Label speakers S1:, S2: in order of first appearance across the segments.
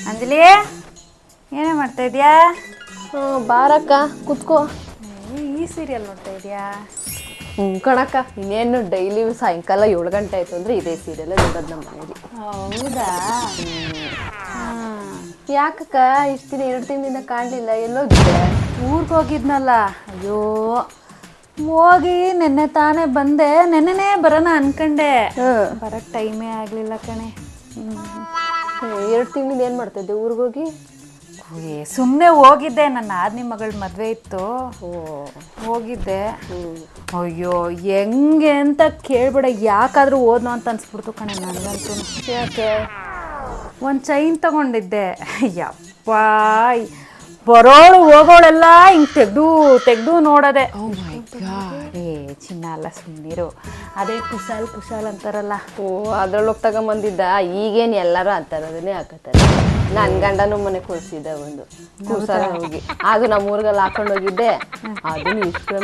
S1: ಅಂಜಲಿ ಏನೇ ಮಾಡ್ತಾ ಇದೀಯಾ?
S2: ಬಾರಕ್ಕ ಕುತ್ಕೋ.
S1: ಈ ಸೀರಿಯಲ್ ನೋಡ್ತಾ ಇದೀಯಾ?
S2: ಕಣಕ್ಕ, ಇನ್ನೇನು ಡೈಲಿ ಸಾಯಂಕಾಲ 7 ಗಂಟೆ ಆಯ್ತು ಅಂದ್ರೆ ಇದೇ ಸೀರಿಯಲ್ ನೋಡೋದು ನಮ್ಮ ಮನೇಲಿ.
S1: ಹೌದಾ?
S2: ಯಾಕಕ್ಕ ಇಷ್ಟು ದಿನ 2 ತಿಂಗಳಿಂದ ಕಾಣಲಿಲ್ಲ, ಎಲ್ಲೋಗಿದ್ದೆ?
S1: ಊರಿಗೆ ಹೋಗಿದ್ನಲ್ಲ. ಅಯ್ಯೋ ಹೋಗಿ ನೆನ್ನೆ ತಾನೇ ಬಂದೆ. ನೆನ್ನೆನೇ ಬರೋಣ ಅನ್ಕಂಡೆ, ಬರೋಕ್ಕೆ ಟೈಮೇ ಆಗಲಿಲ್ಲ ಕಣೆ.
S2: 2 ತಿಂಗಳಿಂದ ಏನು ಮಾಡ್ತಾ ಇದ್ದೆ ಊರಿಗೆ ಹೋಗಿ?
S1: ಸುಮ್ಮನೆ ಹೋಗಿದ್ದೆ, ನನ್ನ ಆದ್ನಿ ಮಗಳ ಮದುವೆ ಇತ್ತು, ಹೋಗಿದ್ದೆ. ಅಯ್ಯೋ ಹೆಂಗೆ ಅಂತ ಕೇಳ್ಬೇಡ, ಯಾಕಾದ್ರೂ ಓದ್ನೋ ಅಂತ ಅನ್ಸ್ಬಿಡ್ತು ಕಣೆ ನನಗಂತೂ.
S2: ಯಾಕೆ?
S1: ಒಂದು ಚೈನ್ ತಗೊಂಡಿದ್ದೆ. ಯಪ್ಪ, ಬರೋಳು ಹೋಗೋಳೆಲ್ಲ ಹಿಂಗೆ ತೆಗ್ದು ನೋಡೋದೆ. ಚಿನ್ನ ಅಲ್ಲ, ಸುಮ್ಮನಿರು. ಅದೇ ಕುಶಾಲ್ ಅಂತಾರಲ್ಲ.
S2: ಅದ್ರೊಳಗೆ ತಗೊಂಬಂದಿದ್ದ. ಈಗೇನು ಎಲ್ಲರೂ ಅಂತಾರದನ್ನೇ ಹಾಕತ್ತಾರೆ. ನನ್ನ ಗಂಡನೂ ಮನೆ ಕೊಡ್ಸಿದ್ದೆ ಒಂದು ಕುಸಾರ ಹೋಗಿ, ಅದು ನಮ್ಮ ಊರಿಗೆಲ್ಲ ಹಾಕೊಂಡು ಹೋಗಿದ್ದೆ. ಅದನ್ನು ಇಷ್ಟು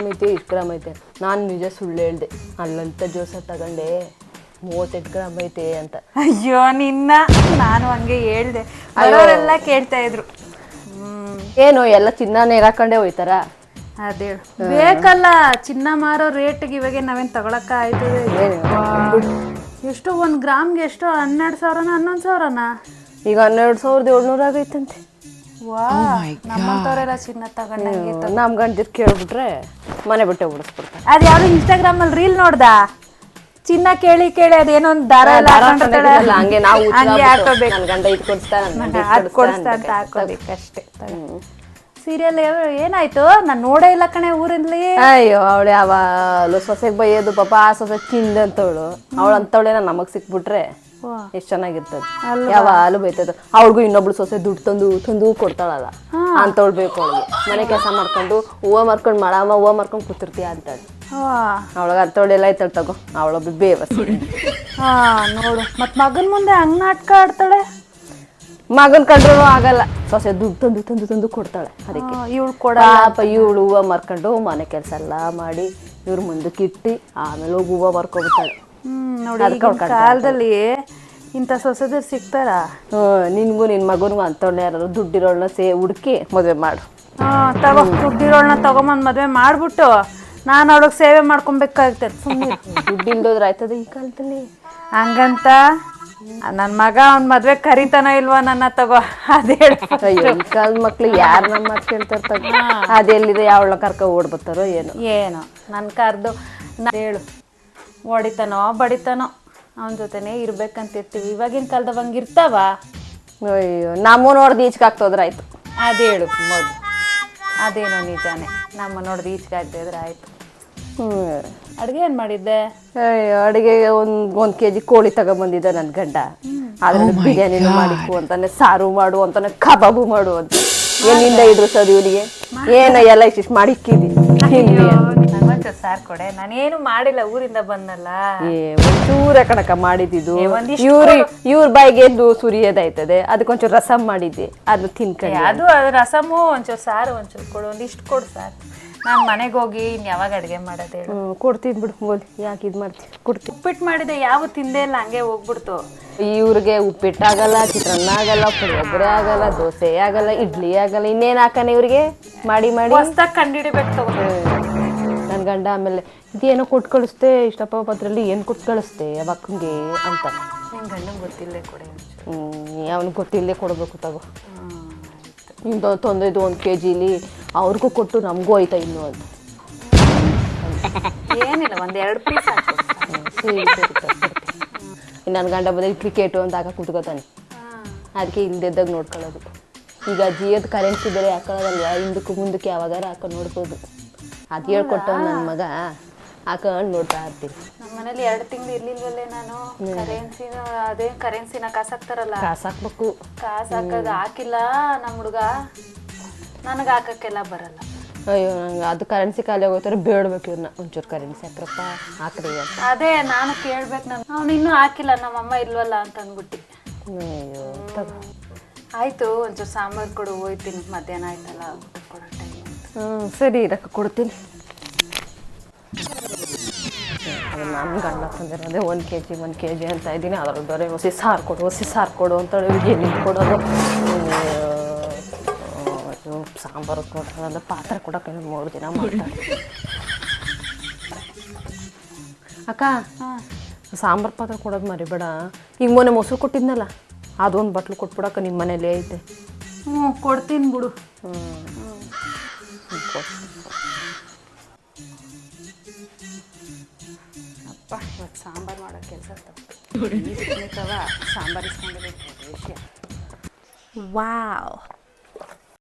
S2: ಗ್ರಾಮ್ ಐತೆ. ನಾನು ನಿಜ ಸುಳ್ಳು ಹೇಳ್ದೆ, ಅಲ್ಲಂತ ಜೋಸ ತಗೊಂಡೆ 38 ಗ್ರಾಮ್ ಐತೆ ಅಂತ.
S1: ಅಯ್ಯೋ ನಿನ್ನ, ನಾನು ಹಂಗೆ ಹೇಳ್ದೆ, ಅವರೆಲ್ಲ ಕೇಳ್ತಾ ಇದ್ರು.
S2: ಏನು ಎಲ್ಲ ಚಿನ್ನನೇ ಹಾಕೊಂಡೇ ಹೋಯ್ತಾರ?
S1: ಅದೇ ಬೇಕಲ್ಲ, ಚಿನ್ನ ಮಾರೋ ರೇಟ್ಗೆ ಇವಾಗ ನಾವೇನು ತಗೊಳಕ್ಕ ಆಯ್ತದೆ? ಎಷ್ಟು 1 ಗ್ರಾಮ್ಗೆ ಎಷ್ಟು? 12,000 11,000?
S2: ಈಗ 12,700 ಆಗೈತಂತೆ.
S1: ವಾ, ನಮ್ಮಂತವ್ರೆಲ್ಲ ಚಿನ್ನ ತಗೊಂಡಂಗೆ.
S2: ನಮ್ಮ ಗಂಡದಿರ್ ಕೇಳ್ಬಿಟ್ರೆ ಮನೆ ಬಿಟ್ಟೆ ಓಡಿಸ್ಬಿಡ್ತಾರೆ.
S1: ಅದು ಯಾವ್ದು ಇನ್ಸ್ಟಾಗ್ರಾಮಲ್ಲಿ ರೀಲ್ ನೋಡ್ದ? ಚಿನ್ನ ಕೇಳಿ ಅದೇನೋ ಒಂದು ದಾರ
S2: ಹಂಗೆ ನಾವು
S1: ಹಾಕೋಬೇಕು,
S2: ನನ್ನ ಗಂಡ ಇದು ಕೊಡಿಸ್ತಾನೆ
S1: ಅದು ಕೊಡಿಸ್ತಾ ಅಂತ ಹಾಕೋಬೇಕಷ್ಟೇ. ಸೀರಿಯಲ್ ಏನಾಯ್ತು? ನಾನು ನೋಡೇ ಇಲ್ಲ ಕಣೆ ಊರಿಂದಲೇ.
S2: ಅಯ್ಯೋ, ಅವಳು ಯಾವಾಗಲೂ ಸೊಸೆಗೆ ಬೈಯೋದು ಪಾಪ. ಆ ಸೊಸೆ ಚಿಂದಂತವಳು, ಅವಳು ಅಂತವಳೇನ ನಮಗ್ ಸಿಕ್ಬಿಟ್ರೆ ಎಷ್ಟು ಚೆನ್ನಾಗಿರ್ತದೆ. ಯಾವಾಗಲೂ ಬೈತದ. ಅವಳಿಗೂ ಇನ್ನೊಬ್ಳು ಸೊಸೆ ದುಡ್ಡು ತಂದು ಕೊಡ್ತಾಳಲ್ಲ, ಅಂತವಳು ಬೇಕು ಅವಳಿಗೆ. ಮನೆ ಕೆಲಸ ಮಾಡ್ಕೊಂಡು ಹೂವು ಮಾರ್ಕೊಂಡು ಮಾಡಮ್ಮ, ಹೂವು ಮಾರ್ಕೊಂಡು ಕೂತಿರ್ತೀಯ ಅಂತಾಳೆ. ಅವಳಗ ಅಂತವಳೆಲ್ಲ ಐತಾಳೆ ತಗೋ, ಅವಳೊಬ್ಬ ಬೇವಸ್.
S1: ನೋಡು, ಮತ್ ಮಗನ್ ಮುಂದೆ ಹಂಗ್ ನಾಟಕ ಆಡ್ತಾಳೆ.
S2: ಮಗನ್ ಕಂಡ್ರೂ ಆಗಲ್ಲ, ಸೊಸೆ ದುಡ್ಡು ತಂದು ಕೊಡ್ತಾಳೆ. ಅದಕ್ಕೆ
S1: ಇವಳು ಕೊಡ
S2: ಇವಳು ಹೂವು ಮಾರ್ಕೊಂಡು ಮನೆ ಕೆಲಸ ಎಲ್ಲ ಮಾಡಿ ಇವ್ರ ಮುಂದಕ್ಕೆ ಇಟ್ಟು ಆಮೇಲೆ ಹೋಗಿ ಹೂವು ಮಾರ್ಕೊಬಿಡ್ತಾಳೆ.
S1: ನೋಡಿ, ಕಾಲದಲ್ಲಿ ಇಂಥ ಸೊಸೆದ್ರು ಸಿಗ್ತಾರ?
S2: ನಿನ್ಗೂ ನಿನ್ ಮಗನ್ಗೂ ಅಂತವಳನ್ನ ಯಾರು ದುಡ್ಡಿರೋಳನ್ನ ಹುಡುಕಿ ಮದುವೆ ಮಾಡು.
S1: ತಗೋ, ದುಡ್ಡಿರೋಳನ್ನ ತಗೊಂಬಂದ್ ಮದುವೆ ಮಾಡ್ಬಿಟ್ಟು ನಾನು ಅವಳಿಗೆ ಸೇವೆ ಮಾಡ್ಕೊಬೇಕಾಗ್ತದೆ. ಸುಮ್ಮನೆ
S2: ದುಡ್ಡಿಲ್ದೋದ್ರೆ ಆಯ್ತದೆ ಈ ಕಾಲದಲ್ಲಿ.
S1: ಹಂಗಂತ ನನ್ನ ಮಗ ಅವ್ನ ಮದ್ವೆ ಕರಿತಾನೋ ಇಲ್ವಾ ನನ್ನ? ತಗೋ ಅದೇ.
S2: ಅಯ್ಯೋ, ಈ ಕಾಲದ ಮಕ್ಳಿಗೆ ಯಾರು ನಮ್ಮ ಮಾತು ಕೇಳ್ತಾರೆ ತಗೋ. ಅದೆಲ್ಲಿದೆ, ಯಾವಳ ಕರ್ಕ ಓಡ್ಬರ್ತಾರೋ ಏನೋ.
S1: ನನ್ನ ಕರ್ದು ಹೇಳು, ಹೊಡಿತಾನೋ ಬಡಿತಾನೋ ಅವನ ಜೊತೆನೇ ಇರ್ಬೇಕಂತಿರ್ತೀವಿ. ಇವಾಗಿನ ಕಾಲದವ ಹಂಗಿರ್ತಾವ?
S2: ಅಯ್ಯೋ, ನಮ್ಮ ನೋಡ್ದು ಈಚೆಗೆ ಆಗ್ತೋದ್ರಾಯ್ತು.
S1: ಅದೇ ಹೇಳು ಮೊದಲು. ಅದೇನೋ ನಿಜಾನೇ, ನಮ್ಮ ನೋಡ್ದು ಈಚೆಗೆ ಆಗ್ತಿದ್ರೆ ಆಯ್ತು. ಅಡುಗೆ ಏನು ಮಾಡಿದ್ದೆ?
S2: ಅಯ್ಯೋ, ಅಡುಗೆ ಒಂದು kg ಕೋಳಿ ತಗೊಂಬಂದಿದ್ದೆ ನನ್ನ ಗಂಡ. ಅದ್ರಲ್ಲಿ ಬಿರಿಯಾನಿನೂ ಮಾಡಿಕು ಅಂತಾನೆ, ಸಾರು ಮಾಡು ಅಂತಾನೆ, ಕಬಾಬು ಮಾಡು ಅಂತ. ಎಲ್ಲಿಂದ ಇದ್ರು ಸರ್ ಇವನಿಗೆ? ಏನೋ ಎಲ್ಲ ಇಷ್ಟು ಮಾಡಿಕ್ಕಿದಿ.
S1: ನಂಗೊಂಚೂರು ಸಾರು ಕೊಡೆ, ನಾನೇನು ಮಾಡಿಲ್ಲ, ಊರಿಂದ ಬಂದಲ್ಲ.
S2: ಒಂಚೂರ ಕಣಕ ಮಾಡಿದ್ದು. ಇವ್ರ ಬಾಯಿಗೆ ಎದ್ದು ಸುರಿಯೋದಾಯ್ತದೆ, ಅದಕ್ಕೊಂಚೂರು ರಸಮ್ ಮಾಡಿದ್ದೆ, ಅದು ತಿನ್ಕೊಂಡು.
S1: ಅದು ರಸಮು ಒಂಚೂರು ಸಾರು ಒಂಚೂರು ಕೊಡು, ಒಂದಿಷ್ಟು ಕೊಡು ಸಾಕು. ನಾನು ಮನೆಗೆ ಹೋಗಿ ಇನ್ನು ಯಾವಾಗ ಅಡುಗೆ ಮಾಡೋದು ಹೇಳು?
S2: ಕೊಡ್ತೀನಿ ಬಿಡು, ಗೋಲಿ ಯಾಕೆ ಇದು ಮಾಡ್ತೀನಿ, ಕೊಡ್ತೀನಿ.
S1: ಉಪ್ಪಿಟ್ಟು ಮಾಡಿದೆ, ಯಾವ ತಿಂದೇ ಇಲ್ಲ, ಹಂಗೆ ಹೋಗ್ಬಿಡ್ತು.
S2: ಇವ್ರಿಗೆ ಉಪ್ಪಿಟ್ಟಾಗಲ್ಲ, ಚಿತ್ರಾನ್ನ ಆಗಲ್ಲ, ಪುಳಿಯೋಗರೆ ಆಗಲ್ಲ, ದೋಸೆ ಆಗಲ್ಲ, ಇಡ್ಲಿ ಆಗಲ್ಲ, ಇನ್ನೇನು ಹಾಕನೆ ಇವ್ರಿಗೆ ಮಾಡಿ
S1: ಹೊಸ್ದಾಗಿ ಕಂಡಿಡಿಬೇಕು ತಗೋ.
S2: ನನ್ನ ಗಂಡ ಆಮೇಲೆ ಇದೇನೋ ಕೊಟ್ಟು ಕಳಿಸ್ತೆ, ಇಷ್ಟಪ್ಪ ಪತ್ರಲ್ಲಿ ಏನು ಕೊಟ್ಟು ಕಳಿಸ್ತೆ ಅವಕ್ಕಂಗೆ ಅಂತ.
S1: ನನ್ನ ಗಂಡಂಗೆ ಗೊತ್ತಿಲ್ಲದೆ ಕೊಡೆ.
S2: ಅವ್ನಿಗೆ ಗೊತ್ತಿಲ್ಲದೆ ಕೊಡಬೇಕು ತಗೋ. ಇಂಥ ತೊಂದರೆದು 1 kgಲಿ ಅವ್ರಿಗೂ ಕೊಟ್ಟು ನಮಗೂ ಆಯ್ತಾ ಇನ್ನು ಅಂತ.
S1: ಏನಿಲ್ಲ, 1-2 ಪೀಸ್ ಹಾಕು.
S2: ನನ್ನ ಗಂಡ ಬಂದರೆ ಕ್ರಿಕೆಟು ಅಂತ ಹಾಕಿ ಕೂತ್ಕೋತಾನೆ. ಅದಕ್ಕೆ ಇಲ್ದಿದ್ದಾಗ ನೋಡ್ಕೊಳ್ಳೋದು. ಈಗ ಜಿಯೋದು ಕರೆನ್ಸಿ ಬೇರೆ ಹಾಕೊಳ್ಳೋದಲ್ವ, ಹಿಂದಕ್ಕೂ ಮುಂದಕ್ಕೆ ಯಾವಾಗಾರ ಹಾಕೊಂಡು ನೋಡ್ಬೋದು. ಅದು ಹೇಳ್ಕೊಟ್ಟವ್ ನನ್ನ ಮಗ, ಹಾಕೊಂಡು ನೋಡ್ತಾ ಇರ್ತೀನಿ.
S1: ನಮ್ಮ ಮನೇಲಿ 2 ತಿಂಗಳು ಇರ್ಲಿಲ್ವಲ್ಲೇ ನಾನು. ಕರೆನ್ಸಿನ ಕಾಸು ಹಾಕ್ತಾರಲ್ಲ,
S2: ಕಾಸು ಹಾಕ್ಬೇಕು.
S1: ಕಾಸು ಹಾಕೋದು ಹಾಕಿಲ್ಲ ನಮ್ಮ ಹುಡುಗ, ನನಗೆ ಹಾಕಕ್ಕೆಲ್ಲ ಬರಲ್ಲ.
S2: ಅಯ್ಯೋ, ನಂಗೆ ಅದು ಕರೆನ್ಸಿ ಖಾಲಿ ಆಗೋತಾರೆ, ಬೇಡಬೇಕು ಇವ್ರನ್ನ, ಒಂಚೂರು ಕರೆನ್ಸಿ ಹಾಕ್ರಪ್ಪ ಹಾಕ್ರಿ ಅಂತ.
S1: ಅದೇ ನಾನು ಕೇಳ್ಬೇಕು, ಅವ್ನು ಇನ್ನೂ ಹಾಕಿಲ್ಲ, ನಮ್ಮಮ್ಮ ಇಲ್ವಲ್ಲ ಅಂತ ಅಂದ್ಬಿಟ್ಟು.
S2: ಅಯ್ಯೋ ತಗೋ,
S1: ಆಯಿತು, ಒಂಚೂರು ಸಾಂಬಾರು ಕೊಡು, ಹೋಯ್ತೀನಿ. ಮಧ್ಯಾಹ್ನ ಆಯ್ತಲ್ಲ, ಊಟ ಕೊಡೋ ಟೈಮ್.
S2: ಸರಿ, ರೊಕ್ಕ ಕೊಡ್ತೀನಿ. ನಾನು ಗಂಡ ತಂದಿರೋದೇ 1 kg ಅಂತ ಇದ್ದೀನಿ. ಅದ್ರಲ್ಲಿ ಬರೀ ಹೊಸಿ ಸಾರು ಕೊಡು ಅಂತೇಳಿ ಎಲ್ಲಿ ಕೊಡೋದು. ಸಾಂಬಾರು ಕೊಡೋದ್ರಿಂದ ಪಾತ್ರೆ ಕೊಡೋಕೆ 3 ದಿನ ಮಾಡ್ತಾರೆ. ಅಕ್ಕ ಸಾಂಬಾರು ಪಾತ್ರೆ ಕೊಡೋದು ಮರಿಬೇಡ. ಈಗ ಮೊನ್ನೆ ಮೊಸರು ಕೊಟ್ಟಿದ್ನಲ್ಲ, ಅದೊಂದು ಬಟ್ಲು ಕೊಟ್ಬಿಡಕ್ಕ, ನಿಮ್ಮ ಮನೇಲಿ ಐತೆ.
S1: ಕೊಡ್ತೀನಿ ಬಿಡು. ಅಪ್ಪ ಇವತ್ತು ಸಾಂಬಾರು ಮಾಡೋ ಕೆಲಸ ತಪ್ಪು. ಸಾಂಬಾರು ಇಸ್ಕೊಂಡಿರೋ ವಿಷಯ.
S2: ವಾವ್.